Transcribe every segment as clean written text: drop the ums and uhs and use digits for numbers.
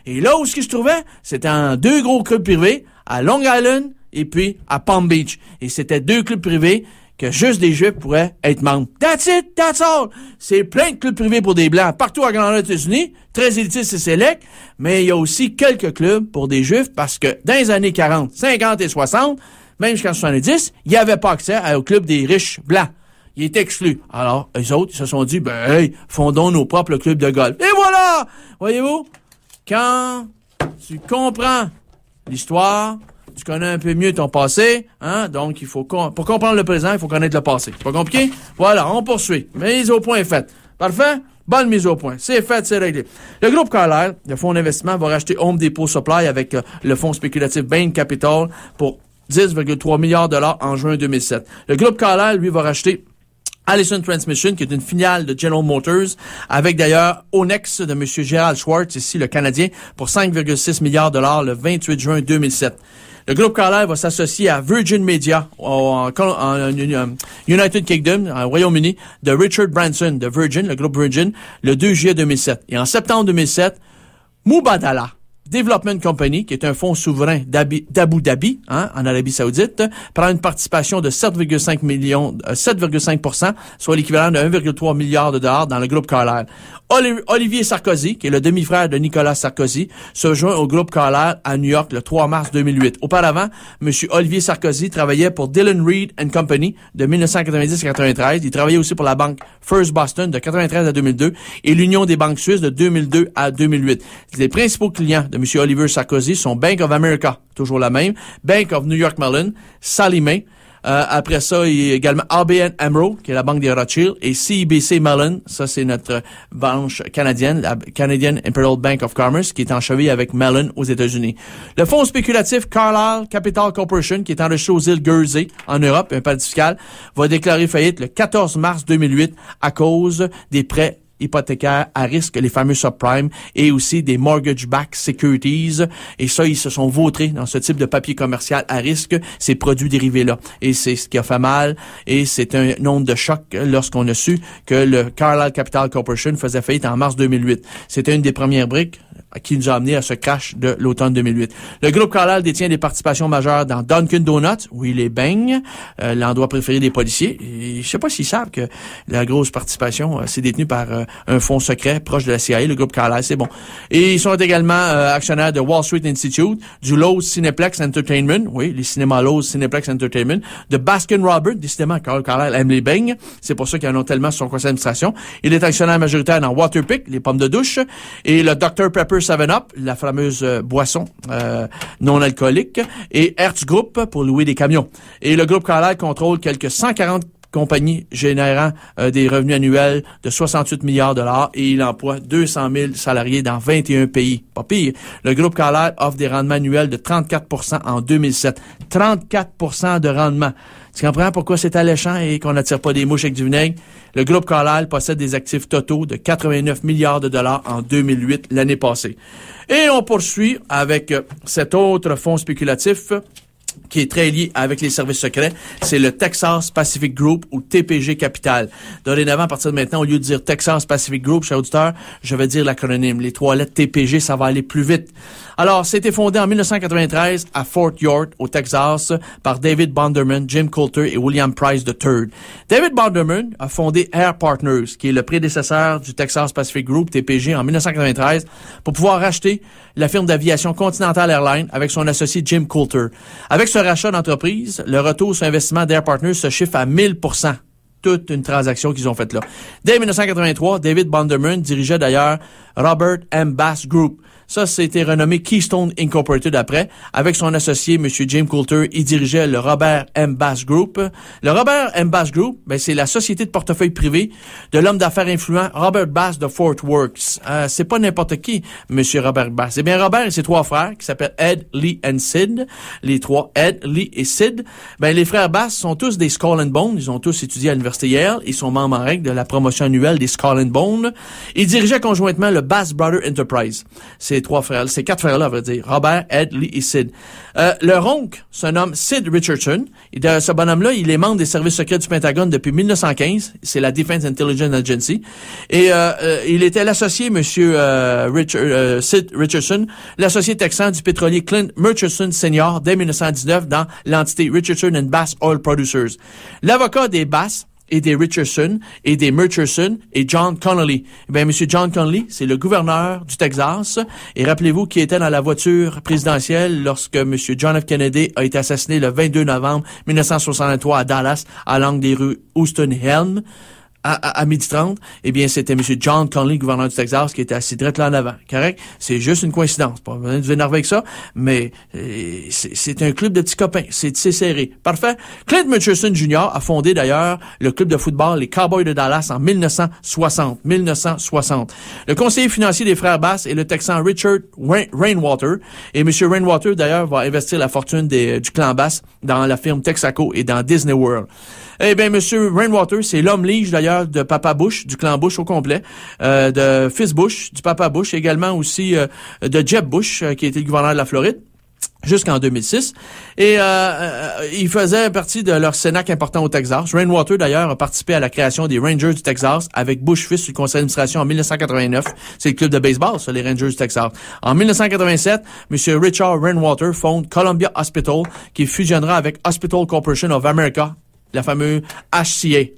Et là où ce qui se trouvait, c'était en 2 gros clubs privés, à Long Island et puis à Palm Beach. Et c'était 2 clubs privés que juste des Juifs pourraient être membres. That's it, that's all! C'est plein de clubs privés pour des Blancs partout à grandeur des États-Unis, très élitistes et sélects, mais il y a aussi quelques clubs pour des Juifs parce que dans les années 40, 50 et 60, même jusqu'en 70, il n'y avait pas accès au club des riches Blancs. Il est exclu. Alors, eux autres, ils se sont dit, hey, fondons nos propres clubs de golf. Et voilà! Voyez-vous? Quand tu comprends l'histoire, tu connais un peu mieux ton passé, hein? Donc, pour comprendre le présent, il faut connaître le passé. C'est pas compliqué? Voilà, on poursuit. Mise au point est faite. Parfait? Bonne mise au point. C'est fait, c'est réglé. Le groupe Carlyle, le fonds d'investissement, va racheter Home Depot Supply avec le fonds spéculatif Bain Capital pour 10,3 milliards de dollars en juin 2007. Le groupe Carlyle, lui, va racheter Allison Transmission, qui est une filiale de General Motors, avec d'ailleurs Onex de M. Gerald Schwartz, ici le Canadien, pour 5,6 milliards de dollars le 28 juin 2007. Le groupe Carlyle va s'associer à Virgin Media en United Kingdom, au Royaume-Uni, de Richard Branson de Virgin, le groupe Virgin, le 2 juillet 2007. Et en septembre 2007, Mubadala Development Company, qui est un fonds souverain d'Abu Dhabi, en Arabie Saoudite, prend une participation de 7,5%, soit l'équivalent de 1,3 milliard de dollars dans le groupe Carlyle. Olivier Sarkozy, qui est le demi-frère de Nicolas Sarkozy, se joint au groupe Carlyle à New York le 3 mars 2008. Auparavant, M. Olivier Sarkozy travaillait pour Dillon Read & Company de 1990 à 1993. Il travaillait aussi pour la banque First Boston de 1993 à 2002 et l'Union des banques suisses de 2002 à 2008. Les principaux clients de M. Olivier Sarkozy sont Bank of America, toujours la même, Bank of New York Mellon, Sallie Mae. Après ça, il y a également ABN AMRO, qui est la banque des Rothschild, et CIBC Mellon, ça c'est notre branche canadienne, la Canadian Imperial Bank of Commerce, qui est en cheville avec Mellon aux États-Unis. Le fonds spéculatif Carlyle Capital Corporation, qui est enregistré aux îles Guernsey, en Europe, un paradis fiscal, va déclarer faillite le 14 mars 2008 à cause des prêts hypothécaires à risque, les fameux subprimes, et aussi des mortgage-backed securities. Et ça, ils se sont vautrés dans ce type de papier commercial à risque, ces produits dérivés-là. Et c'est ce qui a fait mal, et c'est un onde de choc lorsqu'on a su que le Carlyle Capital Corporation faisait faillite en mars 2008. C'était une des premières briques qui nous a amené à ce crash de l'automne 2008. Le groupe Carlyle détient des participations majeures dans Dunkin' Donuts, où il est baigne, l'endroit préféré des policiers. Et je sais pas s'ils savent que la grosse participation, c'est détenu par un fonds secret proche de la CIA, le groupe Carlyle, c'est bon. Et ils sont également actionnaires de Wall Street Institute, du Lowe's Cineplex Entertainment, oui, les cinémas Lowe's Cineplex Entertainment, de Baskin-Robbins, décidément, Carlyle aime les beignes, c'est pour ça qu'ils en ont tellement sur son conseil d'administration. Il est actionnaire majoritaire dans Waterpik, les pommes de douche, et le Dr Pepper 7-Up, la fameuse boisson non alcoolique, et Hertz Group pour louer des camions. Et le groupe Carlyle contrôle quelques 140 compagnies générant des revenus annuels de 68 milliards de dollars et il emploie 200 000 salariés dans 21 pays. Pas pire. Le groupe Carlyle offre des rendements annuels de 34% en 2007. 34% de rendement. Tu comprends pourquoi c'est alléchant et qu'on n'attire pas des mouches avec du vinaigre? Le groupe Carlyle possède des actifs totaux de 89 milliards de dollars en 2008, l'année passée. Et on poursuit avec cet autre fonds spéculatif qui est très lié avec les services secrets, c'est le Texas Pacific Group ou TPG Capital. Dorénavant, à partir de maintenant, au lieu de dire Texas Pacific Group, chers auditeurs, je vais dire l'acronyme. Les 3 lettres TPG, ça va aller plus vite. Alors, c'était fondé en 1993 à Fort York, au Texas, par David Bonderman, Jim Coulter et William Price III. David Bonderman a fondé Air Partners, qui est le prédécesseur du Texas Pacific Group, TPG, en 1993, pour pouvoir racheter la firme d'aviation Continental Airlines avec son associé Jim Coulter. Avec ce rachat d'entreprise, le retour sur investissement d'Air Partners se chiffre à 1000%. Toute une transaction qu'ils ont faite là. Dès 1983, David Bonderman dirigeait d'ailleurs Robert M. Bass Group. Ça, c'était renommé Keystone Incorporated après. Avec son associé, M. Jim Coulter, il dirigeait le Robert M. Bass Group. Le Robert M. Bass Group, c'est la société de portefeuille privé de l'homme d'affaires influent Robert Bass de Fort Worth. C'est pas n'importe qui, M. Robert Bass. Eh bien, Robert et ses 3 frères, qui s'appellent Ed, Lee et Sid, les 3, Ed, Lee et Sid, les frères Bass sont tous des Skull and Bones. Ils ont tous étudié à l'Université Yale. Ils sont membres en règle de la promotion annuelle des Skull and Bones. Ils dirigeaient conjointement le Bass Brother Enterprise. C'est ces quatre frères-là, à vrai dire. Robert, Ed, Lee et Sid. Leur oncle se nomme Sid Richardson. Et ce bonhomme-là, il est membre des services secrets du Pentagone depuis 1915. C'est la Defense Intelligence Agency. Et il était l'associé, monsieur Sid Richardson, l'associé texan du pétrolier Clint Murchison Sr. dès 1919 dans l'entité Richardson and Bass Oil Producers. L'avocat des Bass et des Richardson et des Murchison et John Connolly. Eh bien, monsieur John Connolly, c'est le gouverneur du Texas. Et rappelez-vous qu'il était dans la voiture présidentielle lorsque monsieur John F. Kennedy a été assassiné le 22 novembre 1963 à Dallas, à l'angle des rues Houston et Helm. À 12h30, eh bien, c'était M. John Connolly, gouverneur du Texas, qui était assis direct là en avant. Correct? C'est juste une coïncidence. Pas besoin de vous énerver avec ça, mais c'est un club de petits copains. C'est serré. Parfait. Clint Murchison Jr. a fondé d'ailleurs le club de football, les Cowboys de Dallas, en 1960. Le conseiller financier des frères Bass est le Texan Richard Rainwater. Et M. Rainwater, d'ailleurs, va investir la fortune du clan Bass dans la firme Texaco et dans Disney World. Eh bien, M. Rainwater, c'est l'homme lige, d'ailleurs, de Papa Bush, du clan Bush au complet, de fils Bush, du Papa Bush, également aussi de Jeb Bush, qui était le gouverneur de la Floride, jusqu'en 2006. Et il faisait partie de leur cénacle important au Texas. Rainwater, d'ailleurs, a participé à la création des Rangers du Texas avec Bush fils sur le conseil d'administration en 1989. C'est le club de baseball, ça, les Rangers du Texas. En 1987, M. Richard Rainwater fonde Columbia Hospital, qui fusionnera avec Hospital Corporation of America, la fameuse HCA.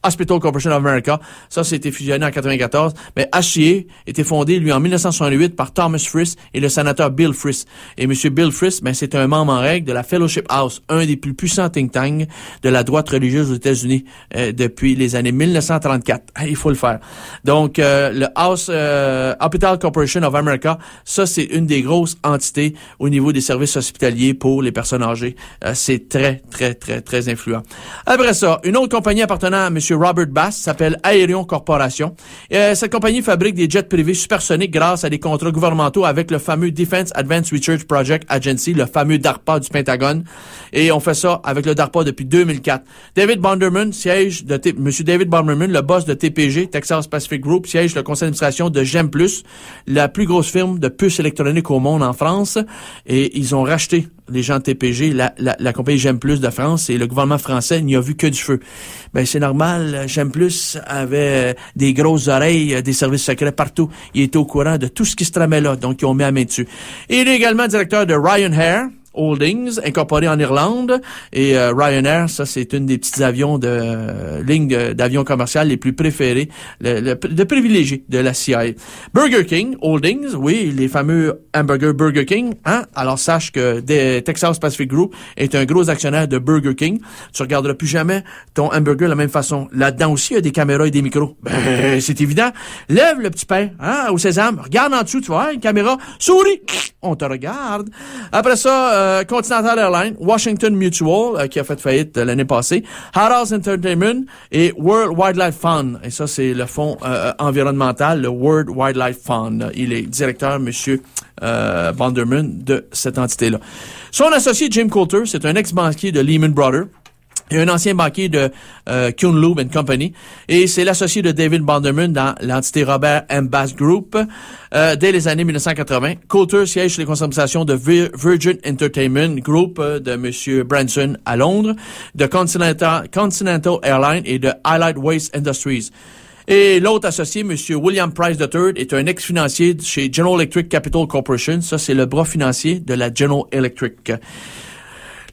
Hospital Corporation of America. Ça, c'était fusionné en 94. Mais HCA était fondé, lui, en 1968 par Thomas Frist et le sénateur Bill Frist. Et M. Bill Frist, ben, c'est un membre en règle de la Fellowship House, un des plus puissants think tanks de la droite religieuse aux États-Unis depuis les années 1934. Il faut le faire. Donc, le Hospital Corporation of America, ça, c'est une des grosses entités au niveau des services hospitaliers pour les personnes âgées. C'est très, très, très, très influent. Après ça, une autre compagnie appartenant à M. Robert Bass s'appelle Aerion Corporation. Cette compagnie fabrique des jets privés supersoniques grâce à des contrats gouvernementaux avec le fameux Defense Advanced Research Project Agency, le fameux DARPA du Pentagone. Et on fait ça avec le DARPA depuis 2004. David Bonderman, Monsieur David Bonderman, le boss de TPG, Texas Pacific Group, siège le conseil d'administration de GEM+, la plus grosse firme de puces électroniques au monde en France. Et ils ont racheté les gens de TPG, la compagnie GEM+ de France, et le gouvernement français n'y a vu que du feu. Ben, c'est normal, GEM+ avait des grosses oreilles, des services secrets partout. Il était au courant de tout ce qui se tramait là, donc ils ont mis la main dessus. Et il est également directeur de Ryanair Holdings, incorporé en Irlande. Et Ryanair, ça, c'est une des petits avions lignes d'avions commerciales les plus préférés, de privilégiés de la CIA. Burger King Holdings, oui, les fameux hamburgers Burger King, hein? Alors, sache que Texas Pacific Group est un gros actionnaire de Burger King. Tu regarderas plus jamais ton hamburger de la même façon. Là-dedans aussi, il y a des caméras et des micros. Ben, c'est évident. Lève le petit pain, hein, au sésame. Regarde en dessous, tu vois, une caméra. Souris! On te regarde. Après ça, Continental Airlines, Washington Mutual, qui a fait faillite l'année passée, Harrah's Entertainment et World Wildlife Fund. Et ça, c'est le fonds environnemental, le World Wildlife Fund. Il est directeur, monsieur Bonderman, de cette entité-là. Son associé, Jim Coulter, c'est un ex-banquier de Lehman Brothers. Et un ancien banquier de Kuhn Loeb & Company. Et c'est l'associé de David Bonderman dans l'entité Robert M. Bass Group dès les années 1980. Coulter siège sur les concentrations de Virgin Entertainment Group de M. Branson à Londres, de Continental Airlines et de Allied Waste Industries. Et l'autre associé, M. William Price III, est un ex-financier chez General Electric Capital Corporation. Ça, c'est le bras financier de la General Electric.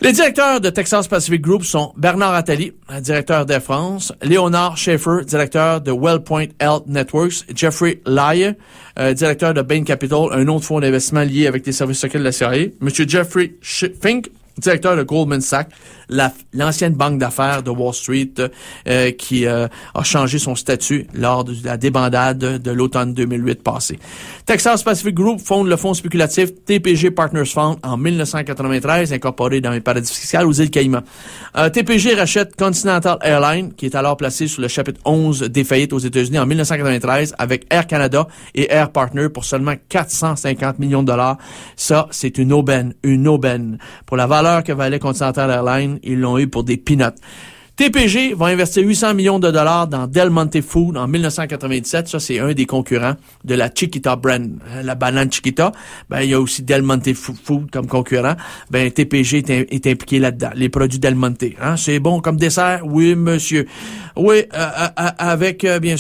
Les directeurs de Texas Pacific Group sont Bernard Attali, directeur d'Air France, Léonard Schaeffer, directeur de WellPoint Health Networks, Jeffrey Lye, directeur de Bain Capital, un autre fonds d'investissement lié avec les services secrets de la CIA, M. Jeffrey Fink, directeur de Goldman Sachs, l'ancienne banque d'affaires de Wall Street qui a changé son statut lors de la débandade de l'automne 2008 passé. Texas Pacific Group fonde le fonds spéculatif TPG Partners Fund en 1993, incorporé dans les paradis fiscaux aux îles Caïmans. TPG rachète Continental Airlines, qui est alors placé sur le chapitre 11 des faillites aux États-Unis en 1993 avec Air Canada et Air Partner pour seulement 450 millions de dollars. Ça, c'est une aubaine. Pour la valeur que valait Continental Airlines, ils l'ont eu pour des peanuts. TPG va investir 800 millions de dollars dans Del Monte Food en 1997. Ça, c'est un des concurrents de la Chiquita brand, la banane Chiquita. Ben, il y a aussi Del Monte Food comme concurrent. Ben, TPG est impliqué là-dedans. Les produits Del Monte. Hein? C'est bon comme dessert? Oui, monsieur. Oui, avec, bien sûr,